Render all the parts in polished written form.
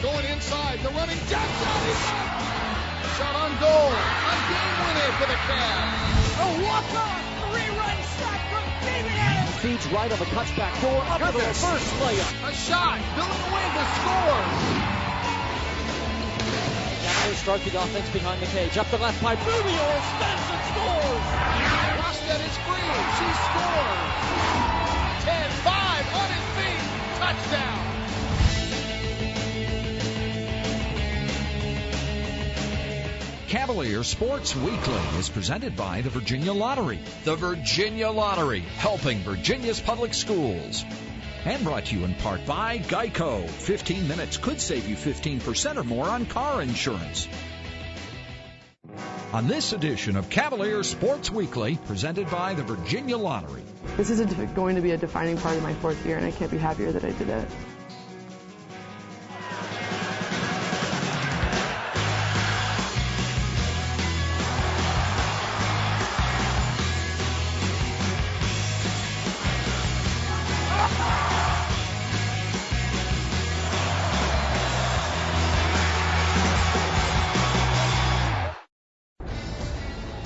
going inside. The running Jackson. He's got shot on goal. A game winner for the Cavs. A walk-on 3-run shot from David Adams. Feeds right on the touchback door. Up to the first layup. A shot. Billing away to score. Cavalier start the offense behind the cage. Up the left by Rubio. Spins and scores. Rosted is free. She scores. 10-5 on his feet. Touchdown. Cavalier Sports Weekly is presented by the Virginia Lottery. The Virginia Lottery, helping Virginia's public schools. And brought to you in part by Geico. 15 minutes could save you 15% or more on car insurance. On this edition of Cavalier Sports Weekly, presented by the Virginia Lottery. This is going to be a defining part of my fourth year, and I can't be happier that I did it.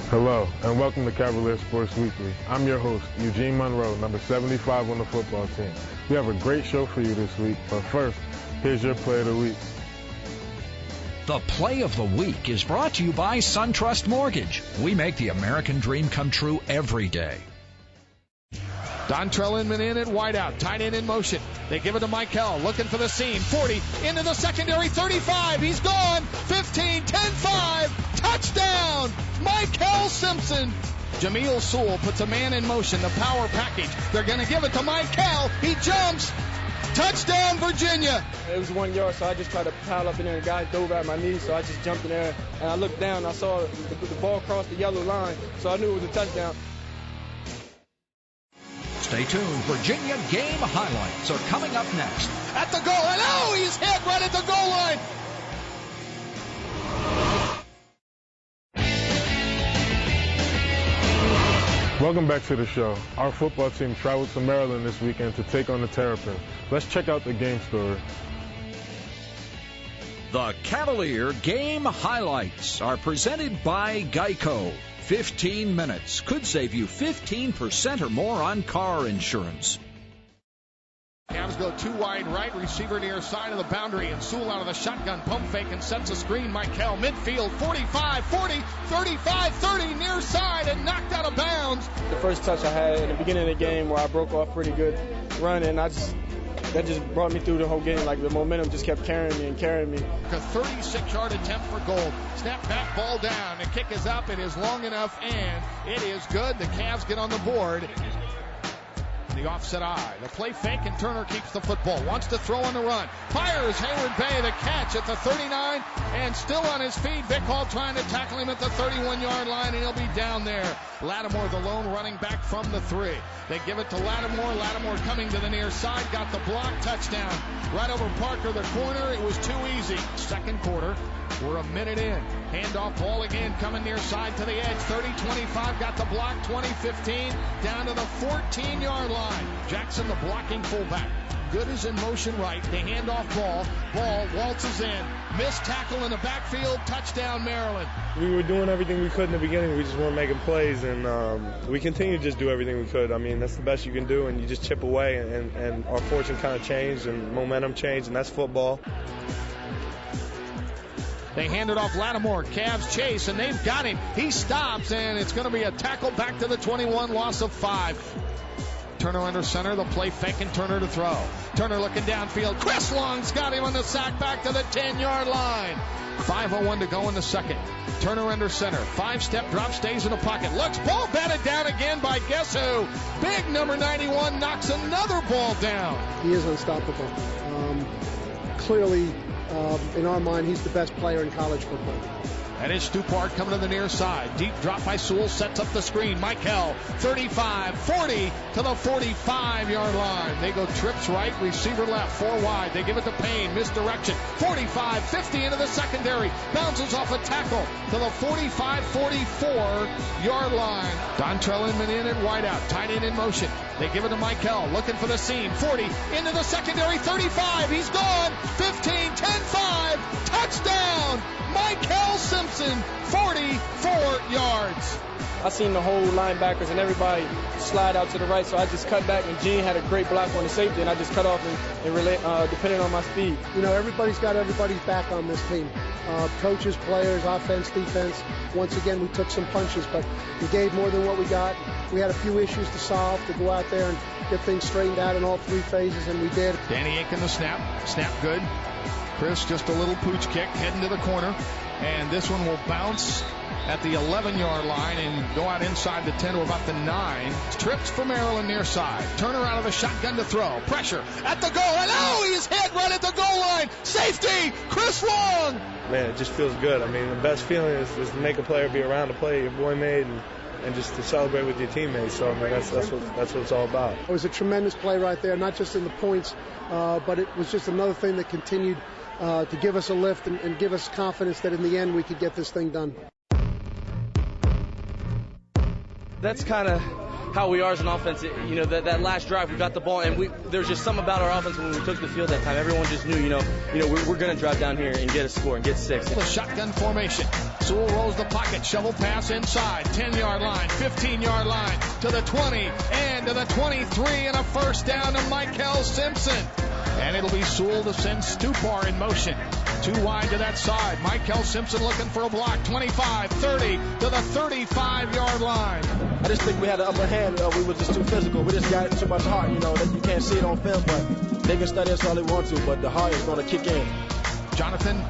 Hello, and welcome to Cavalier Sports Weekly. I'm your host, Eugene Monroe, number 75 on the football team. We have a great show for you this week, but first, here's your play of the week. The Play of the Week is brought to you by SunTrust Mortgage. We make the American dream come true every day. Dontrell Inman in at wideout, tight end in motion. They give it to Michael, looking for the seam. 40, into the secondary, 35. He's gone. 15, 10-5. Touchdown, Michael Simpson. Jameel Sewell puts a man in motion, the power package. They're going to give it to Michael. He jumps. Touchdown, Virginia. It was 1 yard, so I just tried to pile up in there. The guy dove at my knee, so I just jumped in there. And I looked down, and I saw the ball cross the yellow line, so I knew it was a touchdown. Stay tuned. Virginia game highlights are coming up next. At the goal line. Oh, he's hit right at the goal line. Welcome back to the show. Our football team traveled to Maryland this weekend to take on the Terrapins. Let's check out the game story. The Cavalier game highlights are presented by Geico. 15 minutes could save you 15% or more on car insurance. Cavs go two wide right, receiver near side of the boundary, and Sewell out of the shotgun, pump fake and sets a screen. Michael midfield, 45, 40, 35, 30, near side and knocked out of bounds. The first touch I had in the beginning of the game where I broke off pretty good run, and that just brought me through the whole game. Like the momentum just kept carrying me. A 36-yard attempt for goal. Snap back, ball down. The kick is up. It is long enough, and it is good. The Cavs get on the board. The offset eye. The play fake, and Turner keeps the football. Wants to throw on the run. Fires Hayward Bay. The catch at the 39, and still on his feet. Vic Hall trying to tackle him at the 31-yard line, and he'll be down there. Lattimore, the lone running back from the 3. They give it to Lattimore. Lattimore coming to the near side. Got the block. Touchdown. Right over Parker, the corner. It was too easy. Second quarter. We're a minute in. Handoff ball again coming near side to the edge. 30-25. Got the block. 20-15. Down to the 14-yard line. Jackson, the blocking fullback. Good is in motion right. They hand off ball. Ball waltzes in. Missed tackle in the backfield. Touchdown, Maryland. We were doing everything we could in the beginning. We just weren't making plays, and we continue to just do everything we could. I mean, that's the best you can do, and you just chip away, and our fortune kind of changed, and momentum changed, and that's football. They hand it off Lattimore. Cavs chase, and they've got him. He stops, and it's going to be a tackle back to the 21, loss of 5. Turner under center, the play fake, and Turner to throw. Turner looking downfield. Chris Long's got him on the sack back to the 10-yard line. 5:01 to go in the second. Turner under center. 5-step drop, stays in the pocket. Looks, ball batted down again by guess who? Big number 91 knocks another ball down. He is unstoppable. Clearly, in our mind, he's the best player in college football. That is Stupard coming to the near side. Deep drop by Sewell, sets up the screen. Michael, 35, 40 to the 45-yard line. They go trips right, receiver left, 4 wide. They give it to Payne, misdirection. 45, 50 into the secondary. Bounces off a tackle to the 45, 44-yard line. Dontrell Inman in at wideout, tight end in motion. They give it to Michael, looking for the seam. 40 into the secondary, 35. He's gone. 15, 10-5. Touchdown. Michael Simpson, 44 yards. I seen the whole linebackers and everybody slide out to the right, so I just cut back, and Gene had a great block on the safety, and I just cut off and depending on my speed. You know, everybody's got everybody's back on this team. Coaches, players, offense, defense. Once again, we took some punches, but we gave more than what we got. We had a few issues to solve, to go out there and get things straightened out in all 3 phases, and we did. Danny Aiken the snap. Snap good. Chris just a little pooch kick heading to the corner. And this one will bounce at the 11-yard line and go out inside the 10 to about the 9. Trips for Maryland near side. Turner out of the shotgun to throw. Pressure at the goal. And oh, he's hit right at the goal line. Safety, Chris Long. Man, it just feels good. I mean, the best feeling is to make a player be around the play your boy made and just to celebrate with your teammates. So I mean, that's what it's all about. It was a tremendous play right there, not just in the points, but it was just another thing that continued to give us a lift and give us confidence that in the end we could get this thing done. That's kind of how we are as an offense. You know, that last drive, we got the ball, and there's just something about our offense when we took the field that time. Everyone just knew, we're going to drive down here and get a score and get 6. The shotgun formation. Sewell rolls the pocket, shovel pass inside, 10-yard line, 15-yard line, to the 20, and to the 23, and a first down to Michael Simpson. And it'll be Sewell to send Stupar in motion. 2 wide to that side. Michael Simpson looking for a block. 25, 30 to the 35-yard line. I just think we had the upper hand. We were just too physical. We just got too much heart. That you can't see it on film, but they can study us all they want to. But the heart is going to kick in. Jonathan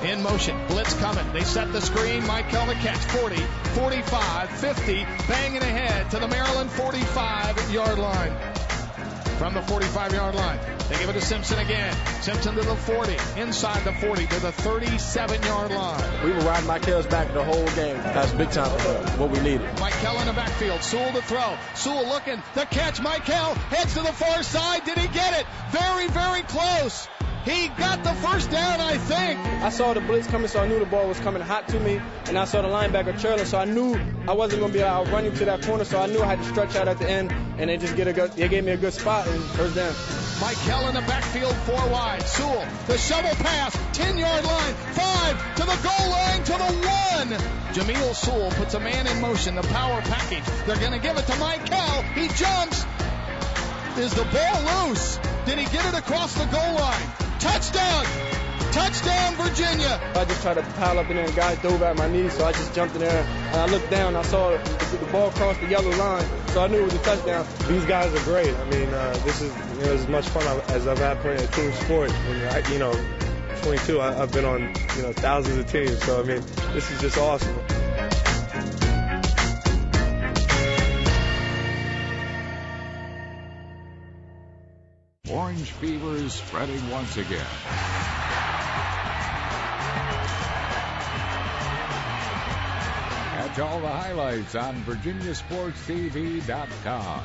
in motion. Blitz coming. They set the screen. Michael to catch. 40, 45, 50. Banging ahead to the Maryland 45-yard line. From the 45-yard line. They give it to Simpson again. Simpson to the 40. Inside the 40 to the 37-yard line. We were riding Michael's back the whole game. That's big time for what we needed. Michael in the backfield. Sewell to throw. Sewell looking. The catch. Michael heads to the far side. Did he get it? Very, very close. He got the first down, I think. I saw the blitz coming, so I knew the ball was coming hot to me. And I saw the linebacker trailing, so I knew I wasn't going to be able to run him to that corner, so I knew I had to stretch out at the end. And they just gave me a good spot and first down. Michael in the backfield, 4 wide. Sewell, the shovel pass, 10-yard line, 5 to the goal line, to the 1. Jameel Sewell puts a man in motion, the power package. They're going to give it to Michael. He jumps. Is the ball loose? Did he get it across the goal line? Touchdown! Touchdown, Virginia! I just tried to pile up in there, and guys dove at my knees, so I just jumped in there. And I looked down, I saw the ball cross the yellow line, so I knew it was a touchdown. These guys are great. I mean, this is as much fun as I've had playing a team sport. And 22, I've been on thousands of teams, so I mean, this is just awesome. Orange fever is spreading once again. Catch all the highlights on VirginiaSportsTV.com.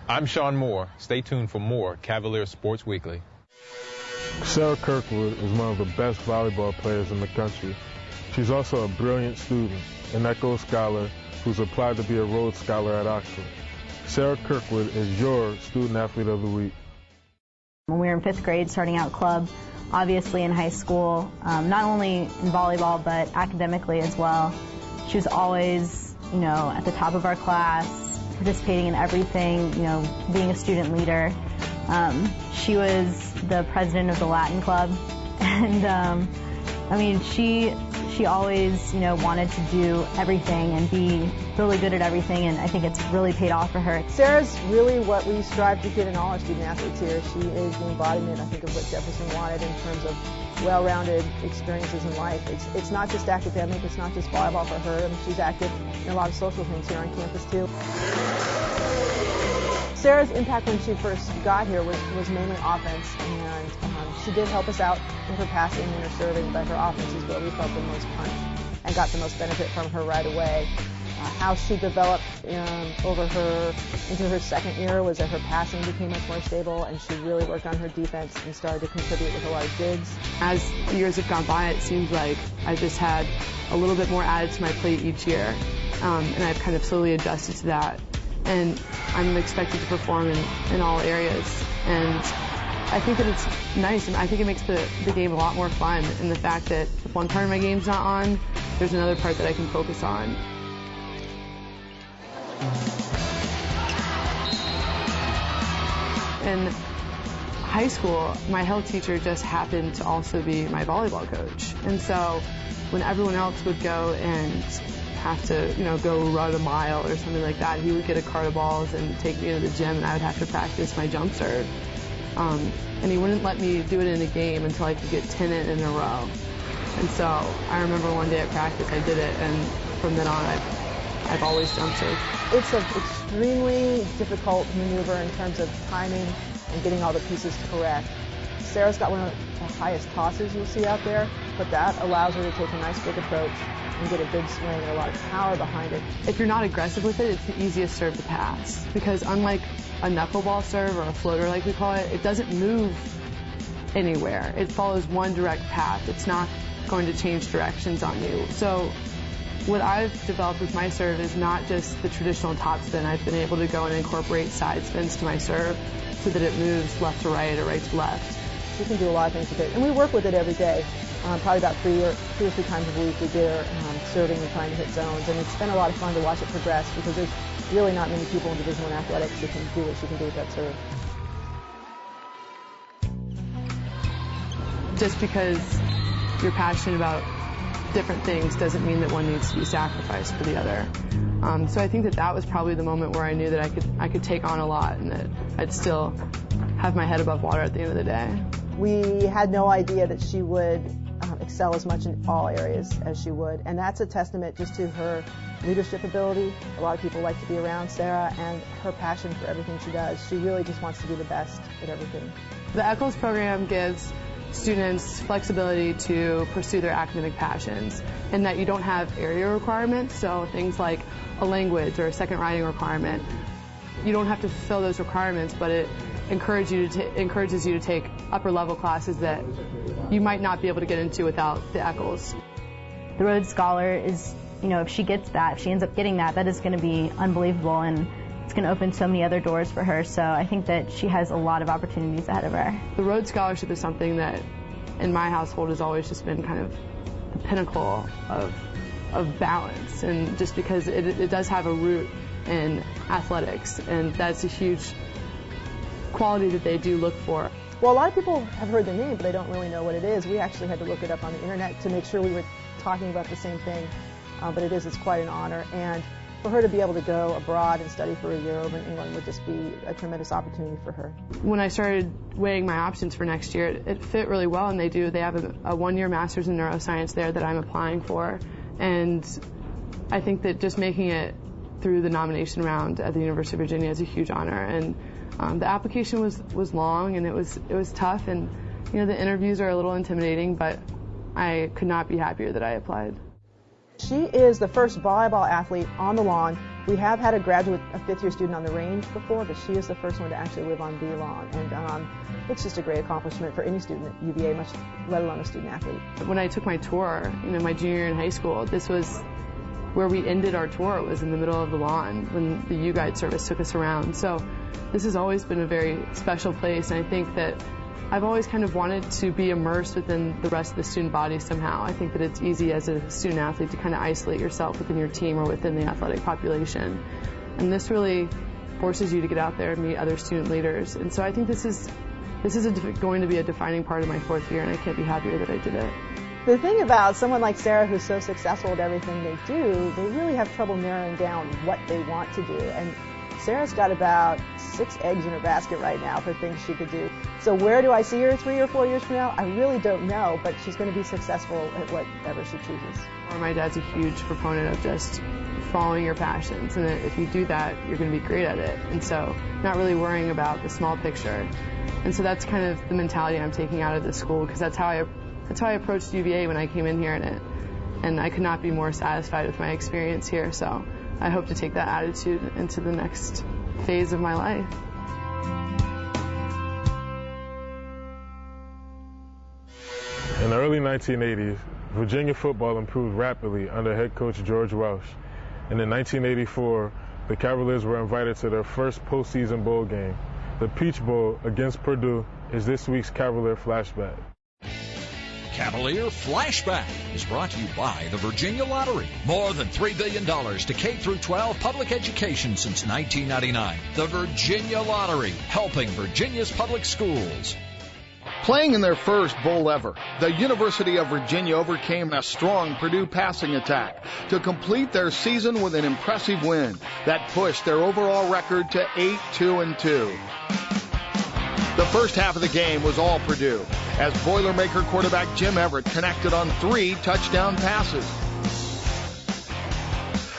I'm Sean Moore. Stay tuned for more Cavalier Sports Weekly. Sarah Kirkwood is one of the best volleyball players in the country. She's also a brilliant student, an Echo Scholar who's applied to be a Rhodes Scholar at Oxford. Sarah Kirkwood is your Student Athlete of the Week. When we were in 5th grade, starting out club, obviously in high school, not only in volleyball, but academically as well. She was always, at the top of our class, participating in everything, being a student leader. She was the president of the Latin Club, and she always, wanted to do everything and be really good at everything, and I think it's really paid off for her. Sarah's really what we strive to get in all our student athletes here. She is the embodiment, I think, of what Jefferson wanted in terms of well-rounded experiences in life. It's not just academic, it's not just volleyball for her. She's active in a lot of social things here on campus, too. Sarah's impact when she first got here was mainly offense, and she did help us out in her passing and her serving, but her offense is where we felt the most punch and got the most benefit from her right away. How she developed into her second year was that her passing became much more stable, and she really worked on her defense and started to contribute with a lot of digs. As the years have gone by, it seems like I just had a little bit more added to my plate each year, and I've kind of slowly adjusted to that. And I'm expected to perform in all areas, and I think that it's nice, and I think it makes the game a lot more fun, and the fact that if one part of my game's not on, there's another part that I can focus on. In high school, my health teacher just happened to also be my volleyball coach. And so when everyone else would go and have to, go run a mile or something like that, he would get a cart of balls and take me to the gym, and I would have to practice my jump serve. And he wouldn't let me do it in a game until I could get 10 in a row. And so I remember one day at practice I did it, and from then on I've always jump served. It's an extremely difficult maneuver in terms of timing and getting all the pieces correct. Sarah's got one of the highest tosses you'll see out there, but that allows her to take a nice big approach and get a big swing and a lot of power behind it. If you're not aggressive with it, it's the easiest serve to pass, because unlike a knuckleball serve or a floater like we call it, it doesn't move anywhere. It follows one direct path. It's not going to change directions on you. So what I've developed with my serve is not just the traditional top spin. I've been able to go and incorporate side spins to my serve so that it moves left to right or right to left. We can do a lot of things with it, and we work with it every day. Probably about 2 or 3 times a week we get her serving and trying to hit zones, and it's been a lot of fun to watch it progress, because there's really not many people in Division I athletics that can do what she can do with that serve. Just because you're passionate about different things doesn't mean that one needs to be sacrificed for the other. So I think that was probably the moment where I knew that I could take on a lot, and that I'd still have my head above water at the end of the day. We had no idea that she would excel as much in all areas as she would, and that's a testament just to her leadership ability. A lot of people like to be around Sarah, and her passion for everything she does. She really just wants to be the best at everything. The ECHOLS program gives students flexibility to pursue their academic passions, and that you don't have area requirements, so things like a language or a second writing requirement. You don't have to fulfill those requirements, but it encourages you to take upper level classes that you might not be able to get into without the ECHOLS. The Rhodes Scholar is, if she gets that, if she ends up getting that, that is going to be unbelievable, and it's going to open so many other doors for her. So I think that she has a lot of opportunities ahead of her. The Rhodes Scholarship is something that in my household has always just been kind of the pinnacle of balance, and just because it does have a root in athletics, and that's a huge quality that they do look for. Well, a lot of people have heard the name, but they don't really know what it is. We actually had to look it up on the internet to make sure we were talking about the same thing, but it's quite an honor, and for her to be able to go abroad and study for a year over in England would just be a tremendous opportunity for her. When I started weighing my options for next year, it fit really well, and they have a one-year master's in neuroscience there that I'm applying for, and I think that just making it through the nomination round at the University of Virginia is a huge honor. And the application was long, and it was tough, and the interviews are a little intimidating, but I could not be happier that I applied. She is the first volleyball athlete on the lawn. We have had a fifth-year student on the range before, but she is the first one to actually live on the lawn, and it's just a great accomplishment for any student at UVA, much let alone a student athlete. When I took my tour, my junior year in high school, this was where we ended our tour. It was in the middle of the lawn when the U-Guide service took us around. So this has always been a very special place, and I think that I've always kind of wanted to be immersed within the rest of the student body somehow. I think that it's easy as a student athlete to kind of isolate yourself within your team or within the athletic population. And this really forces you to get out there and meet other student leaders. And so I think this is going to be a defining part of my fourth year, and I can't be happier that I did it. The thing about someone like Sarah, who's so successful at everything they do, they really have trouble narrowing down what they want to do. And Sarah's got about 6 eggs in her basket right now for things she could do. So where do I see her 3 or 4 years from now? I really don't know, but she's going to be successful at whatever she chooses. My dad's a huge proponent of just following your passions, and that if you do that, you're going to be great at it. And so not really worrying about the small picture. And so that's kind of the mentality I'm taking out of this school, because that's how I approached UVA when I came in here, and I could not be more satisfied with my experience here. So I hope to take that attitude into the next phase of my life. In the early 1980s, Virginia football improved rapidly under head coach George Welsh. And in 1984, the Cavaliers were invited to their first postseason bowl game. The Peach Bowl against Purdue is this week's Cavalier Flashback. Cavalier Flashback is brought to you by the Virginia Lottery. More than $3 billion to K-12 public education since 1999. The Virginia Lottery, helping Virginia's public schools. Playing in their first bowl ever, the University of Virginia overcame a strong Purdue passing attack to complete their season with an impressive win that pushed their overall record to 8-2-2. The first half of the game was all Purdue, as Boilermaker quarterback Jim Everett connected on 3 touchdown passes.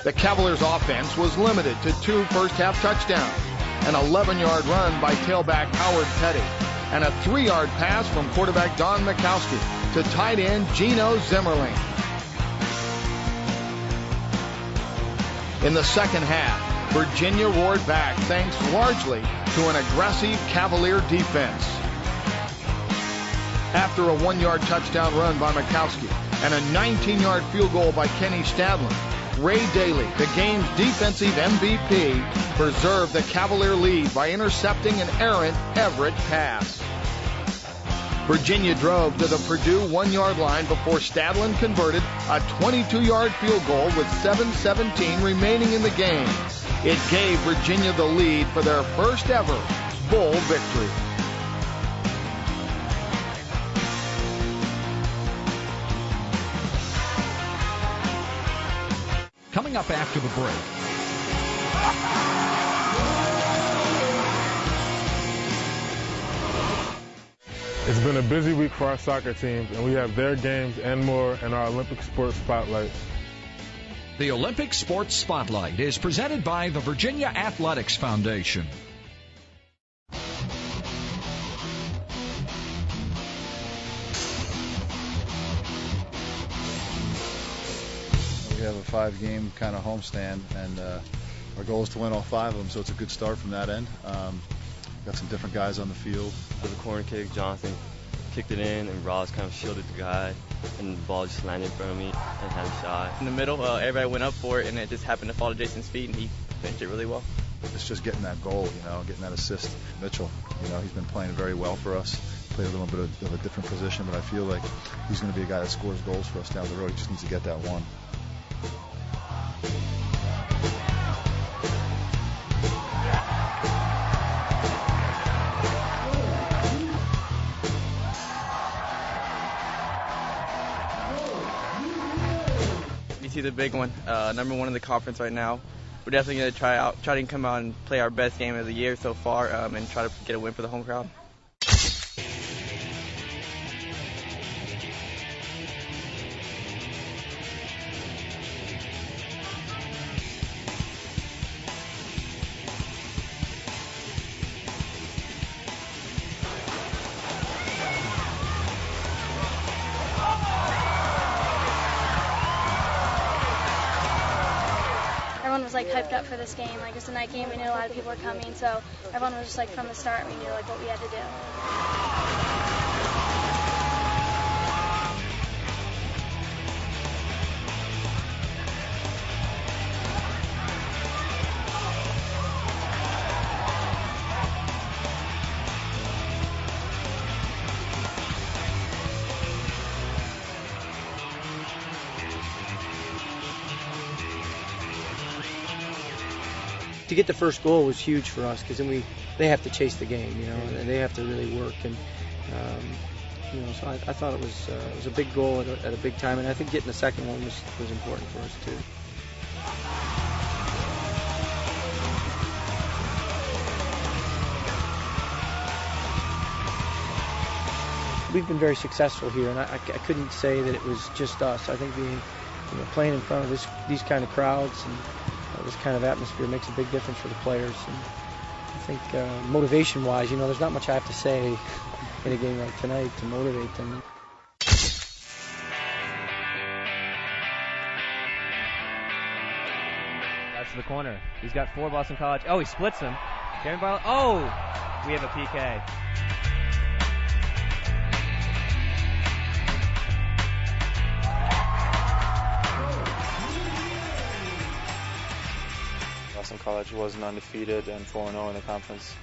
The Cavaliers' offense was limited to 2 first-half touchdowns, an 11-yard run by tailback Howard Petty, and a 3-yard pass from quarterback Don Mikowski to tight end Gino Zimmerling. In the second half, Virginia roared back thanks largely to an aggressive Cavalier defense. After a 1-yard touchdown run by Mikowski and a 19-yard field goal by Kenny Stadlin, Ray Daly, the game's defensive MVP, preserved the Cavalier lead by intercepting an errant Everett pass. Virginia drove to the Purdue 1-yard line before Stadlin converted a 22-yard field goal with 7:17 remaining in the game. It gave Virginia the lead for their first ever bowl victory. Coming up after the break. It's been a busy week for our soccer teams, and we have their games and more in our Olympic Sports Spotlight. The Olympic Sports Spotlight is presented by the Virginia Athletics Foundation. We have a 5-game kind of homestand, and our goal is to win all 5 of them, so it's a good start from that end. Got some different guys on the field. With a corner kick, Jonathan kicked it in, and Ross kind of shielded the guy, and the ball just landed in front of me and had a shot. In the middle, everybody went up for it, and it just happened to fall to Jason's feet, and he finished it really well. It's just getting that goal, getting that assist. Mitchell, he's been playing very well for us. Played a little bit of a different position, but I feel like he's going to be a guy that scores goals for us down the road. He just needs to get that one. See the big one, number 1 in the conference right now. We're definitely going to try to come out and play our best game of the year so far, and try to get a win for the home crowd. Everyone was hyped up for this game. It was a night game. We knew a lot of people were coming, so everyone was just from the start, we knew what we had to do. To get the first goal was huge for us, because then they have to chase the game, and they have to really work, and so I thought it was a big goal at a big time, and I think getting the second one was important for us too. We've been very successful here, and I couldn't say that it was just us. I think being playing in front of these kind of crowds and this kind of atmosphere makes a big difference for the players. And I think motivation-wise, there's not much I have to say in a game like tonight to motivate them. That's to the corner. He's got 4 Boston College. Oh, he splits them. Kevin Barlow. Oh, we have a PK. Boston College wasn't undefeated and 4-0 in the conference.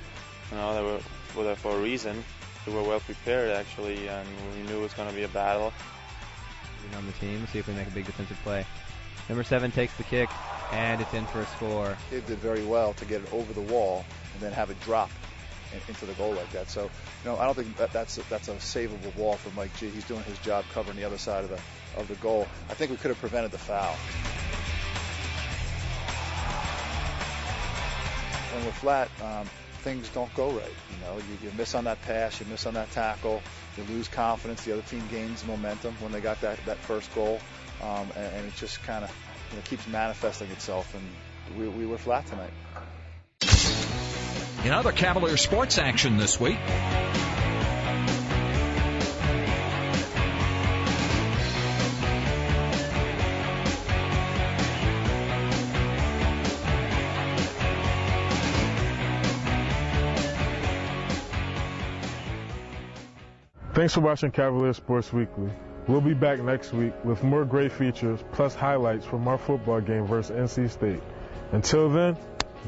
They were there for a reason. We were well prepared, actually, and we knew it was going to be a battle. On the team, see if we make a big defensive play. Number 7 takes the kick, and it's in for a score. He did very well to get it over the wall and then have it drop into the goal like that. So, I don't think that's a savable ball for Mike G. He's doing his job covering the other side of the goal. I think we could have prevented the foul. When we're flat, things don't go right. You miss on that pass, you miss on that tackle, you lose confidence. The other team gains momentum when they got that first goal, and it just kind of keeps manifesting itself. And we were flat tonight. In other Cavalier sports action this week, Thanks for watching Cavalier Sports Weekly. We'll be back next week with more great features plus highlights from our football game versus NC State. Until then,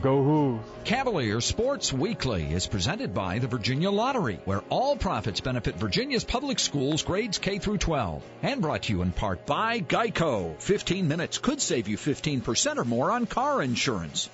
go Hoos! Cavalier Sports Weekly is presented by the Virginia Lottery, where all profits benefit Virginia's public schools grades K through 12. And brought to you in part by Geico. 15 minutes could save you 15% or more on car insurance.